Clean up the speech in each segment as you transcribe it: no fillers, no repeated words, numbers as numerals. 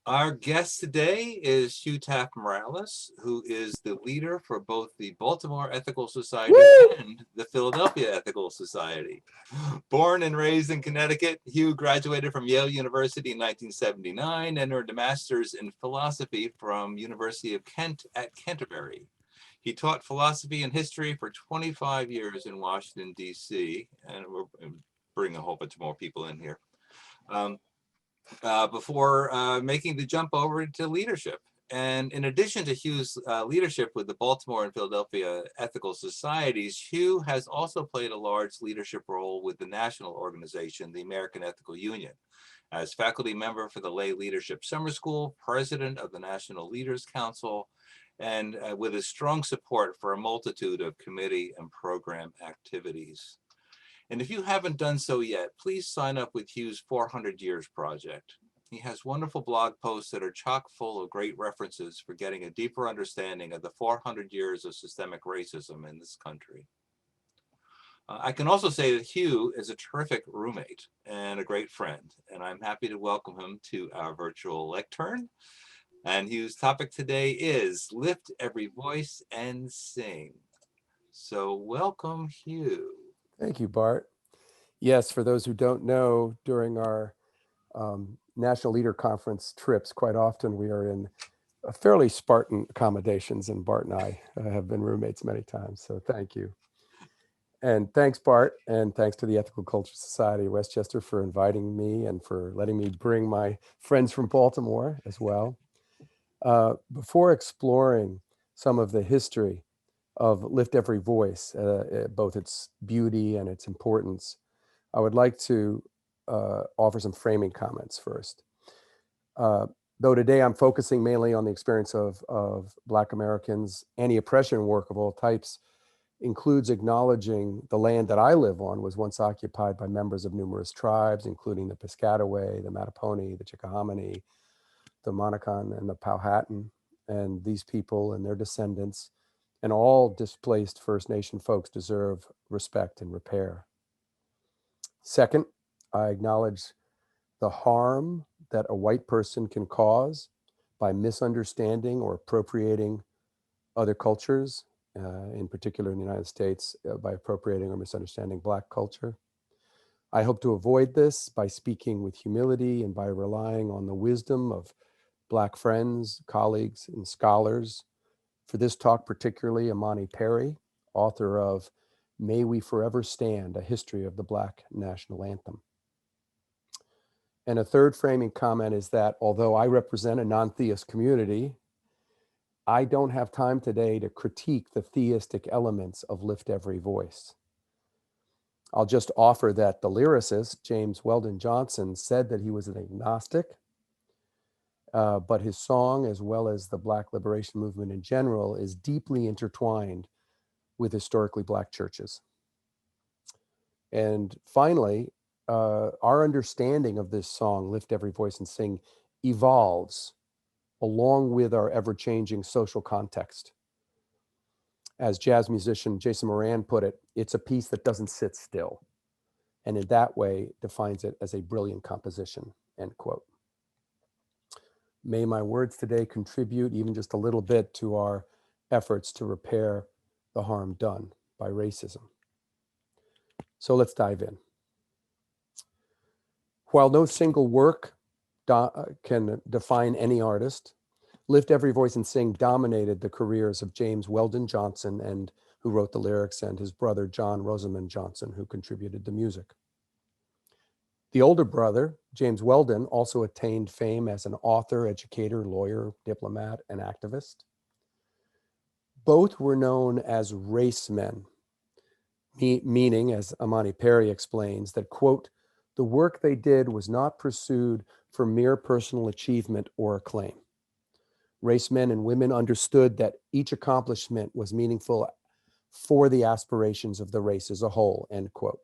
Our guest today is Hugh Taft-Morales, who is the leader for both the Baltimore Ethical Society Woo! and the Philadelphia Ethical Society. Born and raised in Connecticut, Hugh graduated from Yale University in 1979 and earned a master's in philosophy from University of Kent at Canterbury. He taught philosophy and history for 25 years in Washington, D.C., and we're bringing a whole bunch more people in here. Before making the jump over to leadership. And in addition to Hugh's leadership with the Baltimore and Philadelphia Ethical Societies, Hugh has also played a large leadership role with the national organization, the American Ethical Union, as faculty member for the Lay Leadership Summer School, president of the National Leaders Council, and with his strong support for a multitude of committee and program activities. And if you haven't done so yet, please sign up with Hugh's 400 Years Project. He has wonderful blog posts that are chock full of great references for getting a deeper understanding of the 400 years of systemic racism in this country. I can also say that Hugh is a terrific roommate and a great friend, and I'm happy to welcome him to our virtual lectern. And Hugh's topic today is Lift Every Voice and Sing. So welcome, Hugh. Thank you, Bart. Yes, for those who don't know, during our National Leader Conference trips, quite often we are in fairly Spartan accommodations, and Bart and I have been roommates many times, so thank you. And thanks, Bart, and thanks to the Ethical Culture Society of Westchester for inviting me and for letting me bring my friends from Baltimore as well. Before exploring some of the history of Lift Every Voice, both its beauty and its importance, I would like to offer some framing comments first. Though today I'm focusing mainly on the experience of Black Americans, anti-oppression work of all types includes acknowledging the land that I live on was once occupied by members of numerous tribes, including the Piscataway, the Mattaponi, the Chickahominy, the Monacan, and the Powhatan. And these people and their descendants and all displaced First Nation folks deserve respect and repair. Second, I acknowledge the harm that a white person can cause by misunderstanding or appropriating other cultures, in particular in the United States, by appropriating or misunderstanding Black culture. I hope to avoid this by speaking with humility and by relying on the wisdom of Black friends, colleagues, and scholars. For this talk, particularly Imani Perry, author of May We Forever Stand, A History of the Black National Anthem. And a third framing comment is that although I represent a non-theist community, I don't have time today to critique the theistic elements of Lift Every Voice. I'll just offer that the lyricist, James Weldon Johnson, said that he was an agnostic, but his song, as well as the Black liberation movement in general, is deeply intertwined with historically Black churches. And finally, our understanding of this song, Lift Every Voice and Sing, evolves along with our ever-changing social context. As jazz musician Jason Moran put it, it's a piece that doesn't sit still, and in that way defines it as a brilliant composition, end quote. May my words today contribute even just a little bit to our efforts to repair the harm done by racism. So let's dive in. While no single work can define any artist, Lift Every Voice and Sing dominated the careers of James Weldon Johnson, and who wrote the lyrics, and his brother John Rosamond Johnson, who contributed the music. The older brother, James Weldon, also attained fame as an author, educator, lawyer, diplomat, and activist. Both were known as race men, meaning, as Imani Perry explains, that, quote, the work they did was not pursued for mere personal achievement or acclaim. Race men and women understood that each accomplishment was meaningful for the aspirations of the race as a whole, end quote.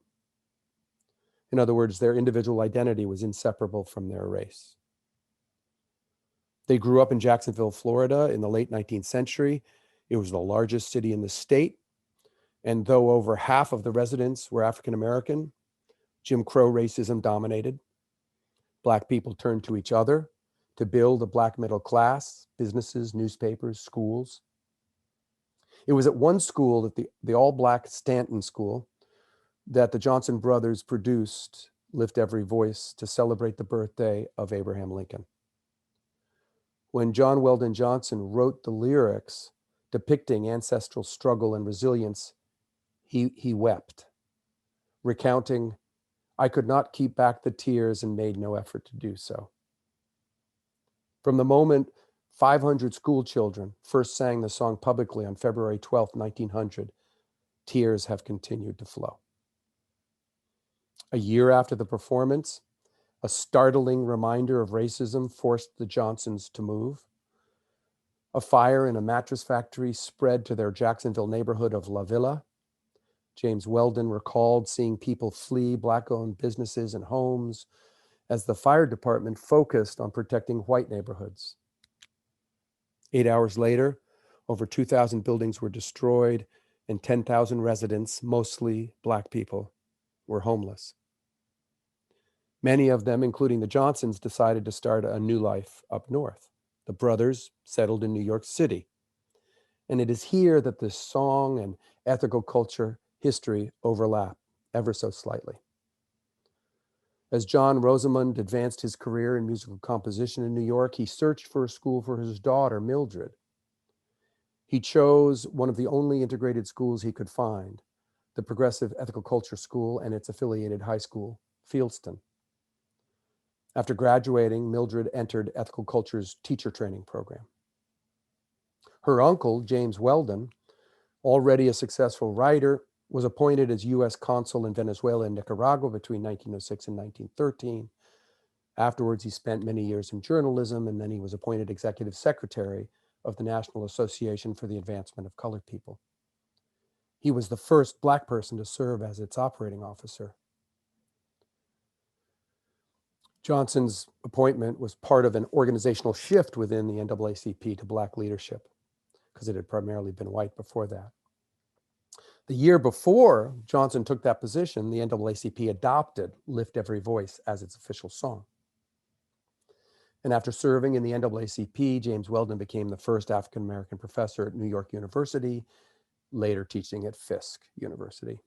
In other words, their individual identity was inseparable from their race. They grew up in Jacksonville, Florida in the late 19th century. It was the largest city in the state. And though over half of the residents were African American, Jim Crow racism dominated. Black people turned to each other to build a Black middle class, businesses, newspapers, schools. It was at one school, at the all-Black Stanton School, that the Johnson brothers produced Lift Every Voice to celebrate the birthday of Abraham Lincoln. When John Weldon Johnson wrote the lyrics depicting ancestral struggle and resilience, he wept, recounting, "I could not keep back the tears and made no effort to do so." From the moment 500 school children first sang the song publicly on February 12, 1900, tears have continued to flow. A year after the performance, a startling reminder of racism forced the Johnsons to move. A fire in a mattress factory spread to their Jacksonville neighborhood of La Villa. James Weldon recalled seeing people flee Black-owned businesses and homes as the fire department focused on protecting white neighborhoods. 8 hours later, over 2,000 buildings were destroyed and 10,000 residents, mostly Black people, were homeless. Many of them, including the Johnsons, decided to start a new life up north. The brothers settled in New York City. And it is here that the song and ethical culture history overlap ever so slightly. As John Rosamond advanced his career in musical composition in New York, he searched for a school for his daughter, Mildred. He chose one of the only integrated schools he could find, the Progressive Ethical Culture School and its affiliated high school, Fieldston. After graduating, Mildred entered Ethical Culture's teacher training program. Her uncle, James Weldon, already a successful writer, was appointed as U.S. consul in Venezuela and Nicaragua between 1906 and 1913. Afterwards, he spent many years in journalism, and then he was appointed executive secretary of the National Association for the Advancement of Colored People. He was the first Black person to serve as its operating officer. Johnson's appointment was part of an organizational shift within the NAACP to Black leadership, because it had primarily been white before that. The year before Johnson took that position, the NAACP adopted Lift Every Voice as its official song. And after serving in the NAACP, James Weldon became the first African-American professor at New York University, later teaching at Fisk University.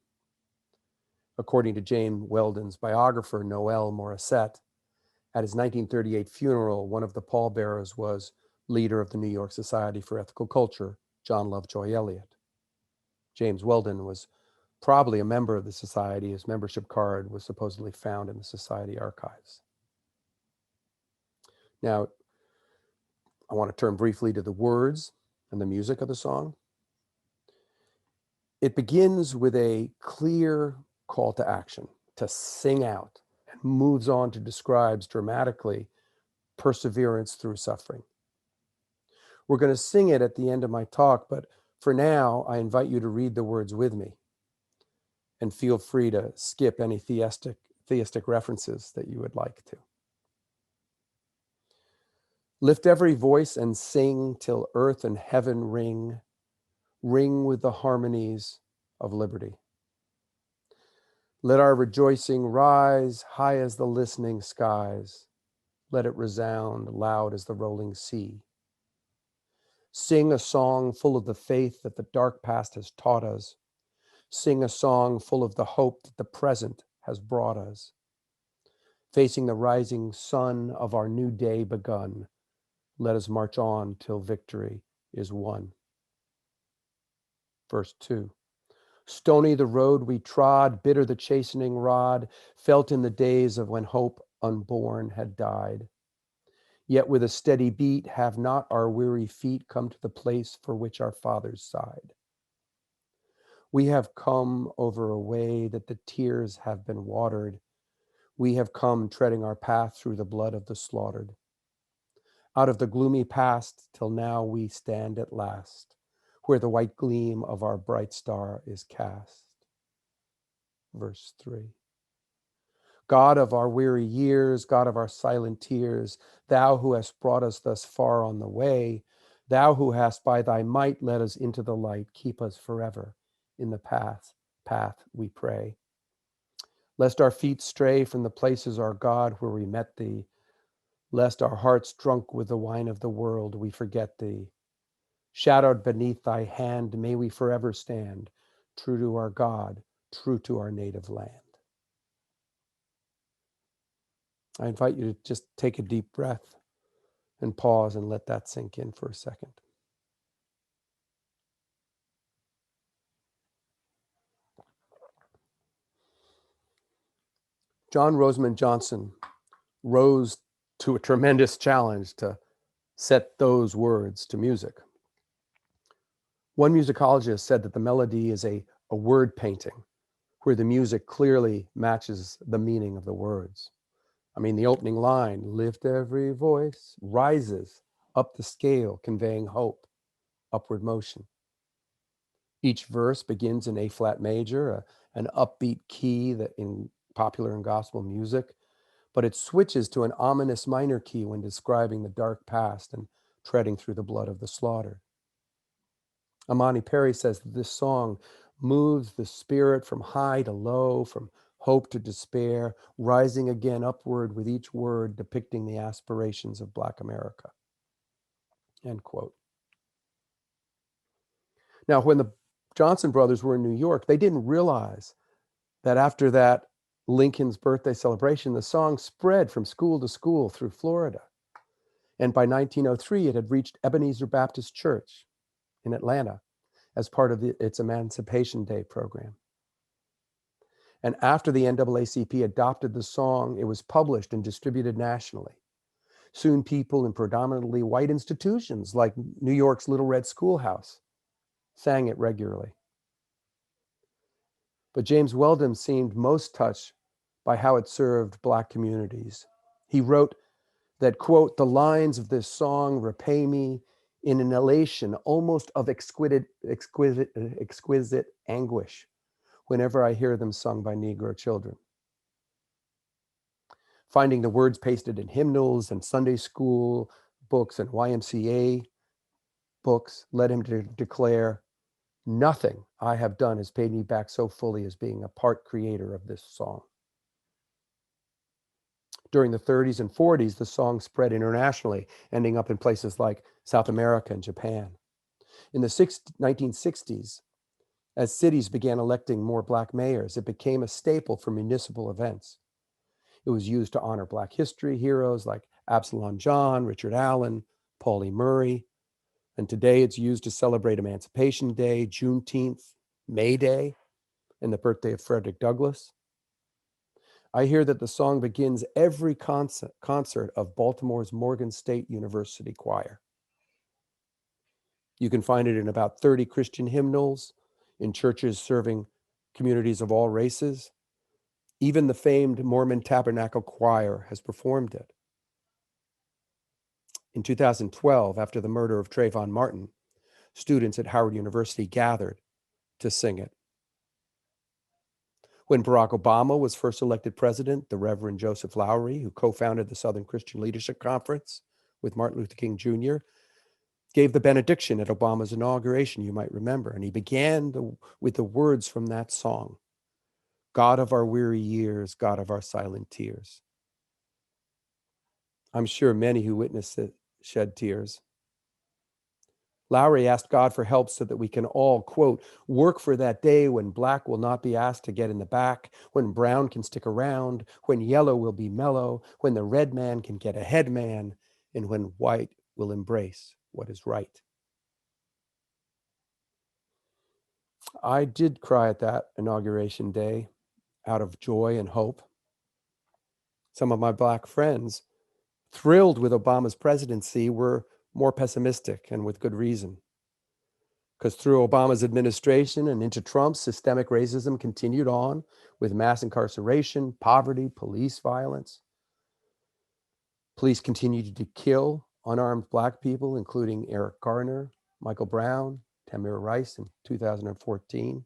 According to James Weldon's biographer, Noel Morissette, at his 1938 funeral, one of the pallbearers was leader of the New York Society for Ethical Culture, John Lovejoy Elliott. James Weldon was probably a member of the society. His membership card was supposedly found in the society archives. Now, I want to turn briefly to the words and the music of the song. It begins with a clear call to action, to sing out, and moves on to describe dramatically perseverance through suffering. We're going to sing it at the end of my talk, but for now, I invite you to read the words with me, and feel free to skip any theistic references that you would like to. Lift every voice and sing till earth and heaven ring, ring with the harmonies of liberty. Let our rejoicing rise high as the listening skies. Let it resound loud as the rolling sea. Sing a song full of the faith that the dark past has taught us. Sing a song full of the hope that the present has brought us. Facing the rising sun of our new day begun, let us march on till victory is won. Verse 2. Stony the road we trod, bitter the chastening rod, felt in the days of when hope unborn had died. Yet with a steady beat have not our weary feet come to the place for which our fathers sighed. We have come over a way that the tears have been watered. We have come treading our path through the blood of the slaughtered. Out of the gloomy past till now we stand at last, where the white gleam of our bright star is cast. Verse 3. God of our weary years, God of our silent tears, thou who hast brought us thus far on the way, thou who hast by thy might led us into the light, keep us forever in the path we pray. Lest our feet stray from the places, our God, where we met thee, lest our hearts drunk with the wine of the world, we forget thee. Shadowed beneath thy hand, may we forever stand, true to our God, true to our native land. I invite you to just take a deep breath and pause and let that sink in for a second. John Rosamond Johnson rose to a tremendous challenge to set those words to music. One musicologist said that the melody is a word painting where the music clearly matches the meaning of the words. I mean, the opening line, lift every voice, rises up the scale, conveying hope, upward motion. Each verse begins in A flat major, an upbeat key that in popular and gospel music, but it switches to an ominous minor key when describing the dark past and treading through the blood of the slaughtered. Amani Perry says that this song moves the spirit from high to low, from hope to despair, rising again upward with each word depicting the aspirations of Black America. End quote. Now, when the Johnson brothers were in New York, they didn't realize that after that Lincoln's birthday celebration, the song spread from school to school through Florida. And by 1903, it had reached Ebenezer Baptist Church in Atlanta as part of its Emancipation Day program. And after the NAACP adopted the song, it was published and distributed nationally. Soon people in predominantly white institutions like New York's Little Red Schoolhouse sang it regularly. But James Weldon seemed most touched by how it served Black communities. He wrote that, quote, the lines of this song repay me in an elation almost of exquisite anguish whenever I hear them sung by Negro children. Finding the words pasted in hymnals and Sunday school books and YMCA books led him to declare, nothing I have done has paid me back so fully as being a part creator of this song. During the 30s and 40s, the song spread internationally, ending up in places like South America and Japan. In the 1960s, as cities began electing more Black mayors, it became a staple for municipal events. It was used to honor Black history heroes like Absalom John, Richard Allen, Pauli Murray. And today it's used to celebrate Emancipation Day, Juneteenth, May Day, and the birthday of Frederick Douglass. I hear that the song begins every concert of Baltimore's Morgan State University Choir. You can find it in about 30 Christian hymnals, in churches serving communities of all races. Even the famed Mormon Tabernacle Choir has performed it. In 2012, after the murder of Trayvon Martin, students at Howard University gathered to sing it. When Barack Obama was first elected president, the Reverend Joseph Lowry, who co-founded the Southern Christian Leadership Conference with Martin Luther King Jr., gave the benediction at Obama's inauguration, you might remember, and he began with the words from that song, God of our weary years, God of our silent tears. I'm sure many who witnessed it shed tears. Lowry asked God for help so that we can all, quote, work for that day when Black will not be asked to get in the back, when brown can stick around, when yellow will be mellow, when the red man can get ahead man, and when white will embrace what is right. I did cry at that inauguration day out of joy and hope. Some of my Black friends, thrilled with Obama's presidency, were more pessimistic, and with good reason. Because through Obama's administration and into Trump's, systemic racism continued on with mass incarceration, poverty, police violence. Police continued to kill unarmed Black people, including Eric Garner, Michael Brown, Tamir Rice in 2014.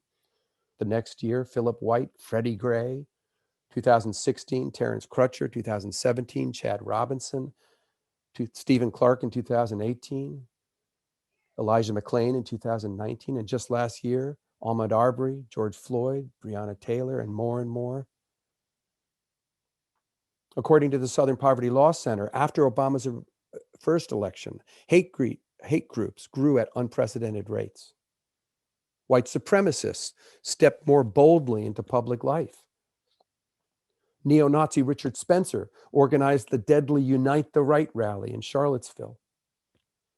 The next year, Philip White, Freddie Gray. 2016, Terrence Crutcher. 2017, Chad Robinson. Stephen Clark in 2018. Elijah McClain in 2019, and just last year, Ahmaud Arbery, George Floyd, Breonna Taylor, and more and more. According to the Southern Poverty Law Center, after Obama's first election, hate groups grew at unprecedented rates. White supremacists stepped more boldly into public life. Neo-Nazi Richard Spencer organized the deadly Unite the Right rally in Charlottesville.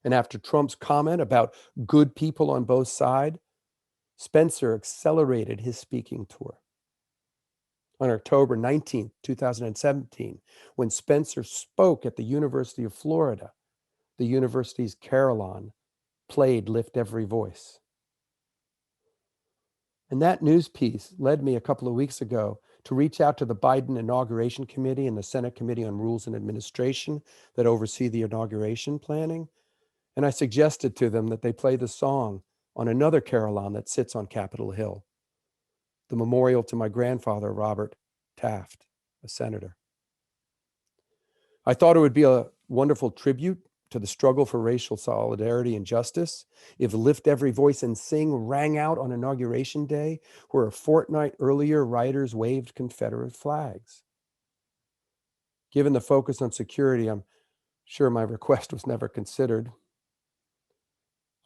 And after Trump's comment about good people on both sides, Spencer accelerated his speaking tour. On October 19, 2017, when Spencer spoke at the University of Florida, the university's carillon played Lift Every Voice. And that news piece led me a couple of weeks ago to reach out to the Biden Inauguration Committee and the Senate Committee on Rules and Administration that oversee the inauguration planning. And I suggested to them that they play the song on another carillon that sits on Capitol Hill, the memorial to my grandfather, Robert Taft, a senator. I thought it would be a wonderful tribute to the struggle for racial solidarity and justice if Lift Every Voice and Sing rang out on Inauguration Day, where a fortnight earlier writers waved Confederate flags. Given the focus on security, I'm sure my request was never considered.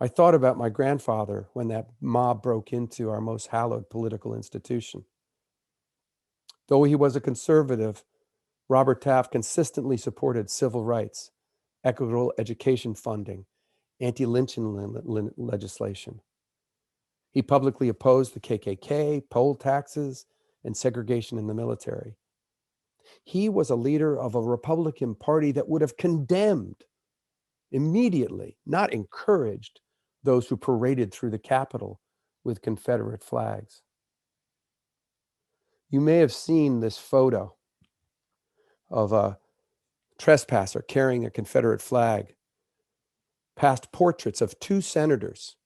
I thought about my grandfather when that mob broke into our most hallowed political institution. Though he was a conservative, Robert Taft consistently supported civil rights, equitable education funding, anti-lynching legislation. He publicly opposed the KKK, poll taxes, and segregation in the military. He was a leader of a Republican Party that would have condemned immediately, not encouraged, those who paraded through the Capitol with Confederate flags. You may have seen this photo of a trespasser carrying a Confederate flag past portraits of two senators.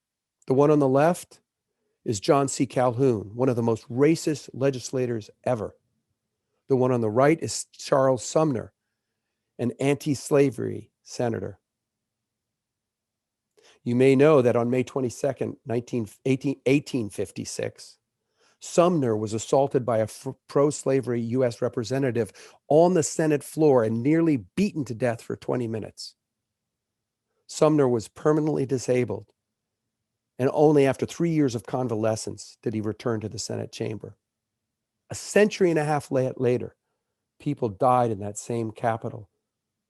The one on the left is John C. Calhoun, one of the most racist legislators ever. The one on the right is Charles Sumner, an anti-slavery senator. You may know that on May 22nd, 1856, Sumner was assaulted by a pro-slavery U.S. representative on the Senate floor and nearly beaten to death for 20 minutes. Sumner was permanently disabled, and only after 3 years of convalescence did he return to the Senate chamber. A century and a half later, people died in that same Capitol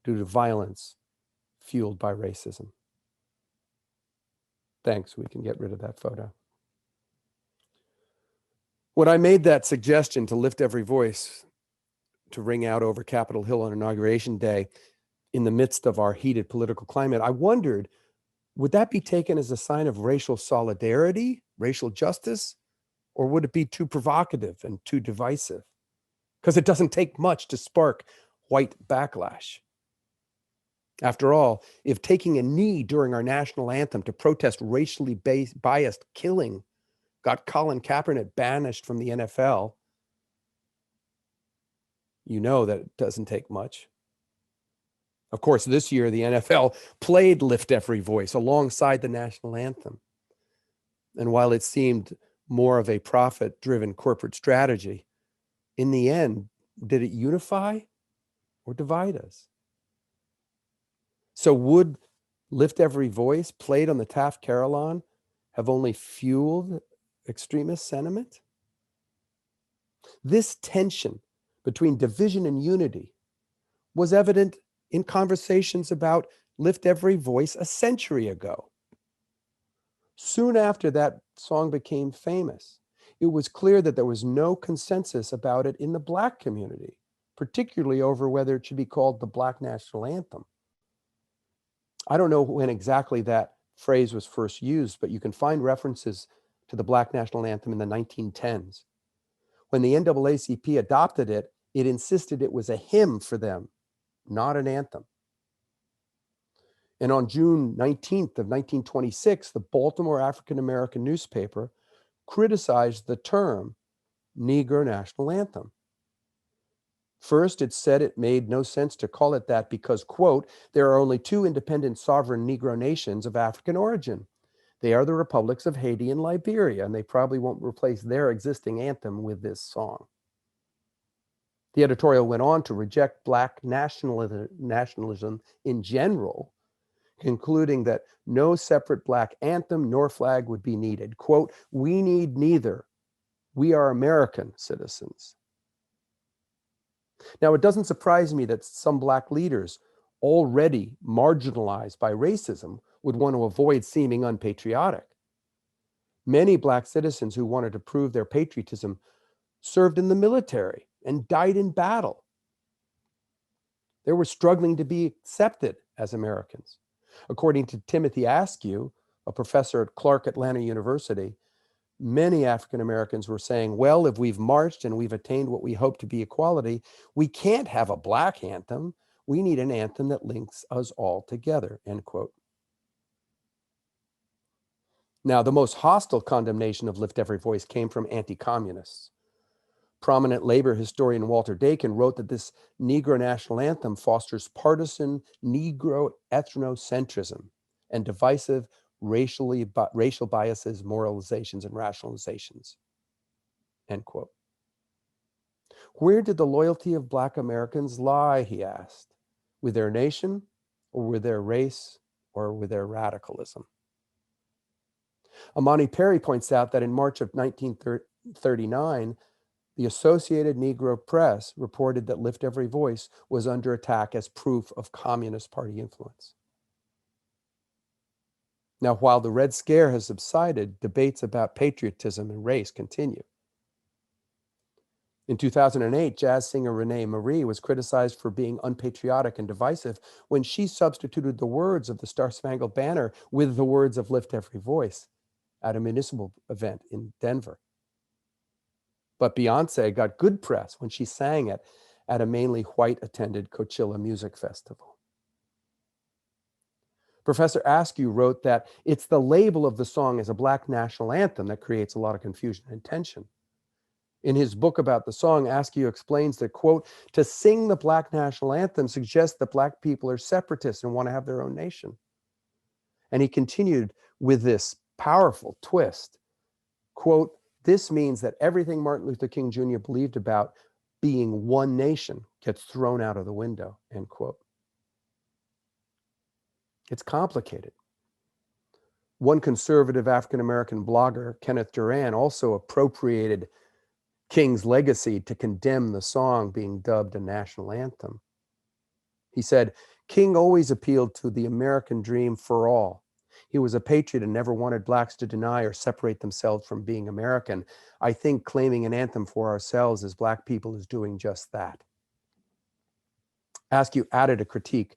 due to violence fueled by racism. Thanks, we can get rid of that photo. When I made that suggestion to lift every voice to ring out over Capitol Hill on Inauguration Day in the midst of our heated political climate, I wondered, would that be taken as a sign of racial solidarity, racial justice, or would it be too provocative and too divisive? Because it doesn't take much to spark white backlash. After all, if taking a knee during our national anthem to protest racially biased killing got Colin Kaepernick banished from the NFL, you know that it doesn't take much. Of course, this year, the NFL played Lift Every Voice alongside the national anthem. And while it seemed more of a profit-driven corporate strategy, in the end, did it unify or divide us? So would Lift Every Voice played on the Taft Carillon have only fueled extremist sentiment? This tension between division and unity was evident in conversations about Lift Every Voice a century ago. Soon after that song became famous, it was clear that there was no consensus about it in the Black community, particularly over whether it should be called the Black National Anthem. I don't know when exactly that phrase was first used, but you can find references to the Black National Anthem in the 1910s. When the NAACP adopted it, it insisted it was a hymn for them, not an anthem. And on June 19th of 1926, the Baltimore African-American newspaper criticized the term Negro National Anthem. First, it said it made no sense to call it that because, quote, there are only two independent sovereign Negro nations of African origin. They are the republics of Haiti and Liberia, and they probably won't replace their existing anthem with this song. The editorial went on to reject Black nationalism in general, concluding that no separate Black anthem nor flag would be needed. Quote, "We need neither. We are American citizens." Now, it doesn't surprise me that some Black leaders, already marginalized by racism, would want to avoid seeming unpatriotic. Many Black citizens who wanted to prove their patriotism served in the military and died in battle. They were struggling to be accepted as Americans. According to Timothy Askew, a professor at Clark Atlanta University, many African Americans were saying, well, if we've marched and we've attained what we hope to be equality, we can't have a Black anthem. We need an anthem that links us all together, end quote. Now, the most hostile condemnation of Lift Every Voice came from anti-communists. Prominent labor historian Walter Dakin wrote that this Negro national anthem fosters partisan Negro ethnocentrism and divisive racial biases, moralizations, and rationalizations, end quote. Where did the loyalty of Black Americans lie, he asked, with their nation or with their race or with their radicalism? Amani Perry points out that in March of 1939, the Associated Negro Press reported that Lift Every Voice was under attack as proof of Communist Party influence. Now, while the Red Scare has subsided, debates about patriotism and race continue. In 2008, jazz singer Renee Marie was criticized for being unpatriotic and divisive when she substituted the words of the Star-Spangled Banner with the words of Lift Every Voice at a municipal event in Denver. But Beyonce got good press when she sang it at a mainly white-attended Coachella Music Festival. Professor Askew wrote that it's the label of the song as a Black national anthem that creates a lot of confusion and tension. In his book about the song, Askew explains that, quote, to sing the Black national anthem suggests that Black people are separatists and want to have their own nation. And he continued with this powerful twist, quote, this means that everything Martin Luther King Jr. believed about being one nation gets thrown out of the window, end quote. It's complicated. One conservative African-American blogger, Kenneth Duran, also appropriated King's legacy to condemn the song being dubbed a national anthem. He said, King always appealed to the American dream for all. He was a patriot and never wanted Blacks to deny or separate themselves from being American. I think claiming an anthem for ourselves as Black people is doing just that. Askew added a critique,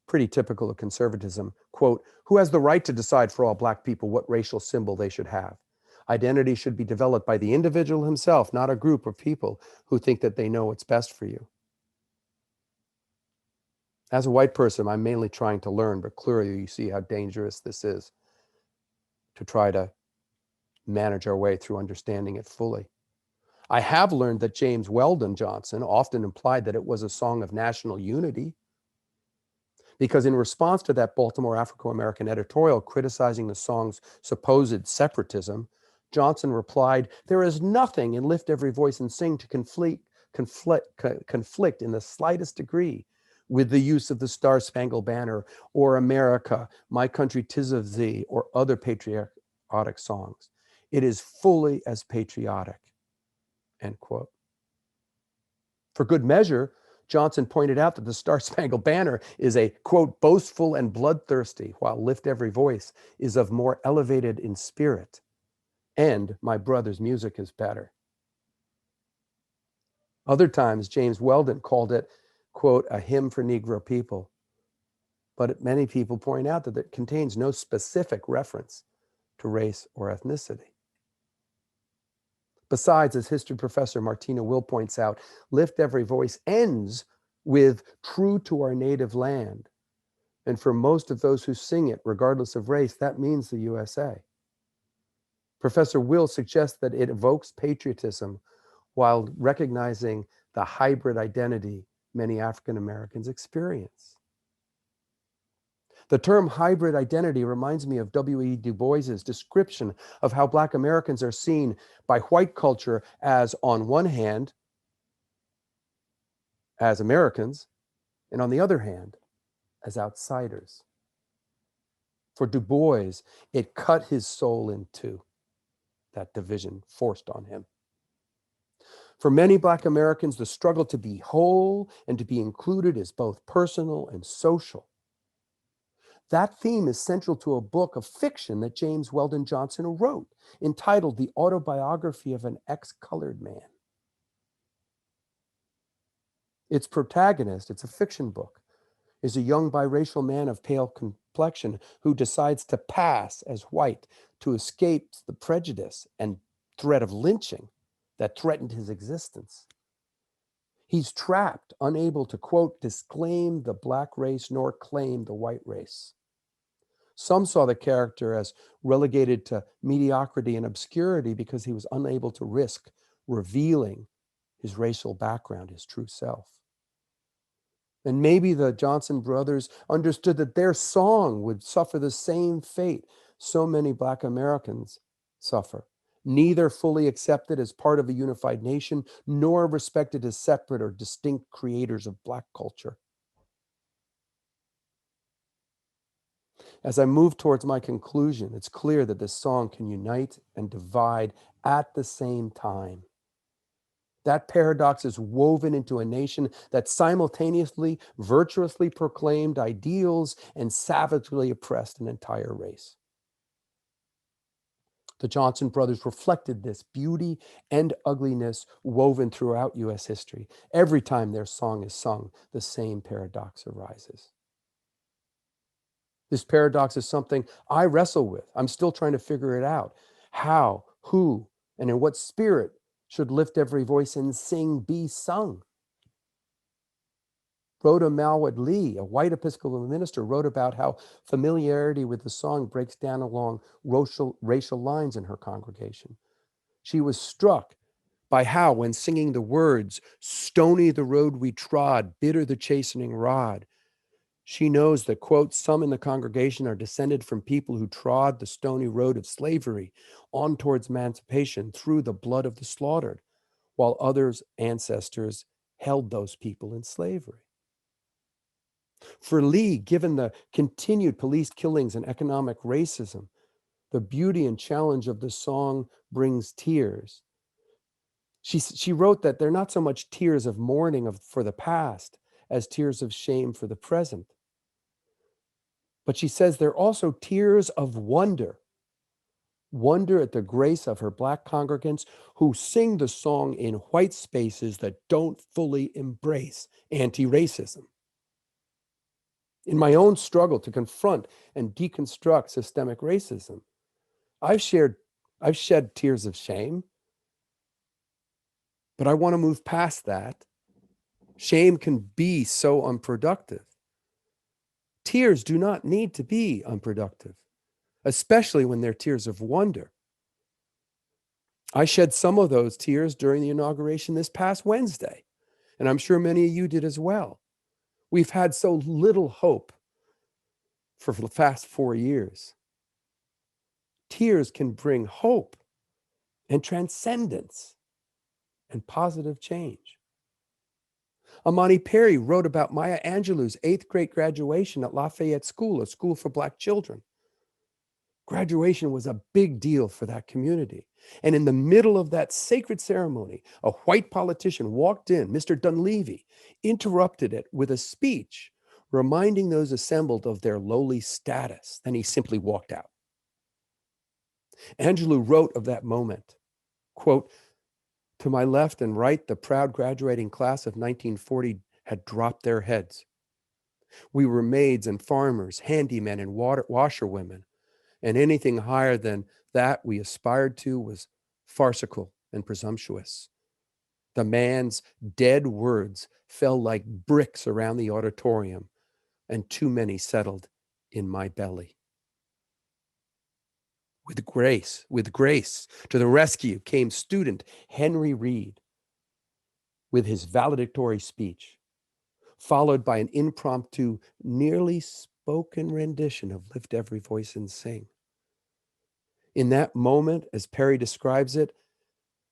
pretty typical of conservatism, quote, who has the right to decide for all Black people what racial symbol they should have? Identity should be developed by the individual himself, not a group of people who think that they know what's best for you. As a white person, I'm mainly trying to learn, but clearly you see how dangerous this is to try to manage our way through understanding it fully. I have learned that James Weldon Johnson often implied that it was a song of national unity, because in response to that Baltimore Afro-American editorial criticizing the song's supposed separatism, Johnson replied, there is nothing in Lift Every Voice and Sing to conflict in the slightest degree with the use of the Star-Spangled Banner or America, My Country 'Tis of Thee, or other patriotic songs. It is fully as patriotic, end quote. For good measure, Johnson pointed out that the Star-Spangled Banner is a, quote, boastful and bloodthirsty, while Lift Every Voice is of more elevated in spirit, and My Brother's music is better. Other times, James Weldon called it, quote, a hymn for Negro people. But many people point out that it contains no specific reference to race or ethnicity. Besides, as history professor Martina Will points out, Lift Every Voice ends with true to our native land. And for most of those who sing it, regardless of race, that means the USA. Professor Will suggests that it evokes patriotism while recognizing the hybrid identity many African Americans experience. The term hybrid identity reminds me of W.E. Du Bois's description of how Black Americans are seen by white culture as, on one hand, as Americans, and on the other hand, as outsiders. For Du Bois, it cut his soul in two, that division forced on him. For many Black Americans, the struggle to be whole and to be included is both personal and social. That theme is central to a book of fiction that James Weldon Johnson wrote, entitled The Autobiography of an Ex-Colored Man. Its protagonist, it's a fiction book, is a young biracial man of pale complexion who decides to pass as white to escape the prejudice and threat of lynching that threatened his existence. He's trapped, unable to, quote, disclaim the Black race nor claim the white race. Some saw the character as relegated to mediocrity and obscurity because he was unable to risk revealing his racial background, his true self. And maybe the Johnson brothers understood that their song would suffer the same fate so many Black Americans suffer, neither fully accepted as part of a unified nation, nor respected as separate or distinct creators of Black culture. As I move towards my conclusion, it's clear that this song can unite and divide at the same time. That paradox is woven into a nation that simultaneously, virtuously proclaimed ideals and savagely oppressed an entire race. The Johnson brothers reflected this beauty and ugliness woven throughout US history. Every time their song is sung, the same paradox arises. This paradox is something I wrestle with. I'm still trying to figure it out. How, who, and in what spirit should lift every voice and sing be sung? Rhoda Malwood Lee, a white Episcopal minister, wrote about how familiarity with the song breaks down along racial lines in her congregation. She was struck by how, when singing the words, "Stony the road we trod, bitter the chastening rod," she knows that, quote, some in the congregation are descended from people who trod the stony road of slavery on towards emancipation through the blood of the slaughtered, while others' ancestors held those people in slavery. For Lee, given the continued police killings and economic racism, the beauty and challenge of the song brings tears. She wrote that they're not so much tears of mourning for the past as tears of shame for the present. But she says they're also tears of wonder at the grace of her Black congregants who sing the song in white spaces that don't fully embrace anti-racism. In my own struggle to confront and deconstruct systemic racism, I've shed tears of shame, but I want to move past that. Shame can be so unproductive. Tears do not need to be unproductive, especially when they're tears of wonder. I shed some of those tears during the inauguration this past Wednesday, and I'm sure many of you did as well. We've had so little hope for the past 4 years. Tears can bring hope and transcendence and positive change. Amani Perry wrote about Maya Angelou's 8th grade graduation at Lafayette School, a school for Black children. Graduation was a big deal for that community. And in the middle of that sacred ceremony, a white politician walked in, Mr. Dunleavy, interrupted it with a speech reminding those assembled of their lowly status. Then he simply walked out. Angelou wrote of that moment, quote, "To my left and right, the proud graduating class of 1940 had dropped their heads. We were maids and farmers, handymen and washerwomen, and anything higher than that we aspired to was farcical and presumptuous. The man's dead words fell like bricks around the auditorium, and too many settled in my belly." With grace, to the rescue came student Henry Reed with his valedictory speech, followed by an impromptu, nearly spoken rendition of Lift Every Voice and Sing. In that moment, as Perry describes it,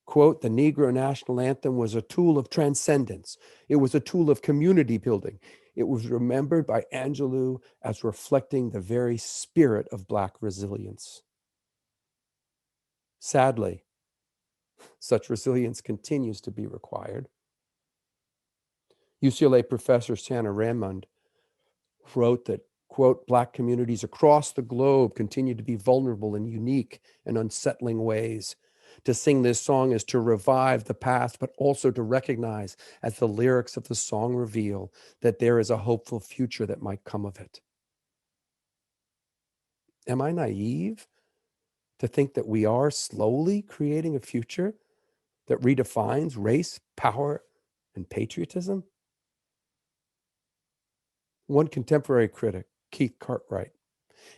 Quote, the Negro National Anthem was a tool of transcendence. It was a tool of community building. It was remembered by Angelou as reflecting the very spirit of Black resilience. Sadly, such resilience continues to be required. UCLA professor Shanna Raymond wrote that, quote, Black communities across the globe continue to be vulnerable in unique and unsettling ways. To sing this song is to revive the past, but also to recognize, as the lyrics of the song reveal, that there is a hopeful future that might come of it. Am I naive to think that we are slowly creating a future that redefines race, power, and patriotism? One contemporary critic, Keith Cartwright,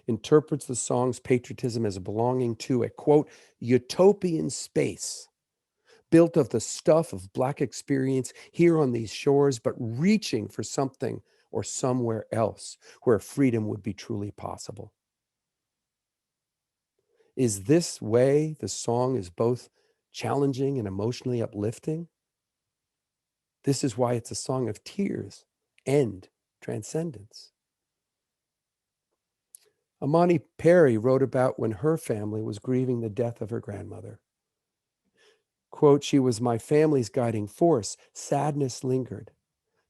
interprets the song's patriotism as belonging to a, quote, utopian space built of the stuff of Black experience here on these shores, but reaching for something or somewhere else where freedom would be truly possible. Is this way the song is both challenging and emotionally uplifting? This is why it's a song of tears and transcendence. Amani Perry wrote about when her family was grieving the death of her grandmother. Quote, she was my family's guiding force. Sadness lingered.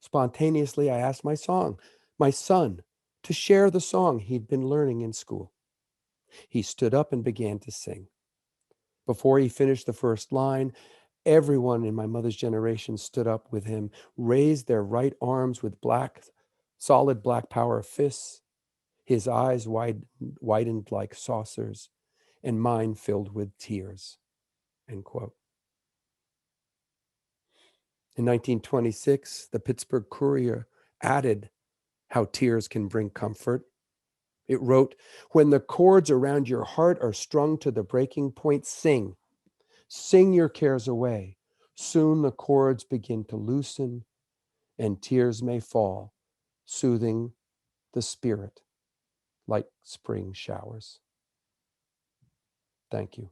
Spontaneously, I asked my son, to share the song he'd been learning in school. He stood up and began to sing. Before he finished the first line, everyone in my mother's generation stood up with him, raised their right arms with solid black power fists, his eyes widened like saucers, and mine filled with tears, end quote. In 1926, the Pittsburgh Courier added how tears can bring comfort. It wrote, when the cords around your heart are strung to the breaking point, sing. Sing your cares away. Soon the cords begin to loosen and tears may fall, soothing the spirit like spring showers. Thank you.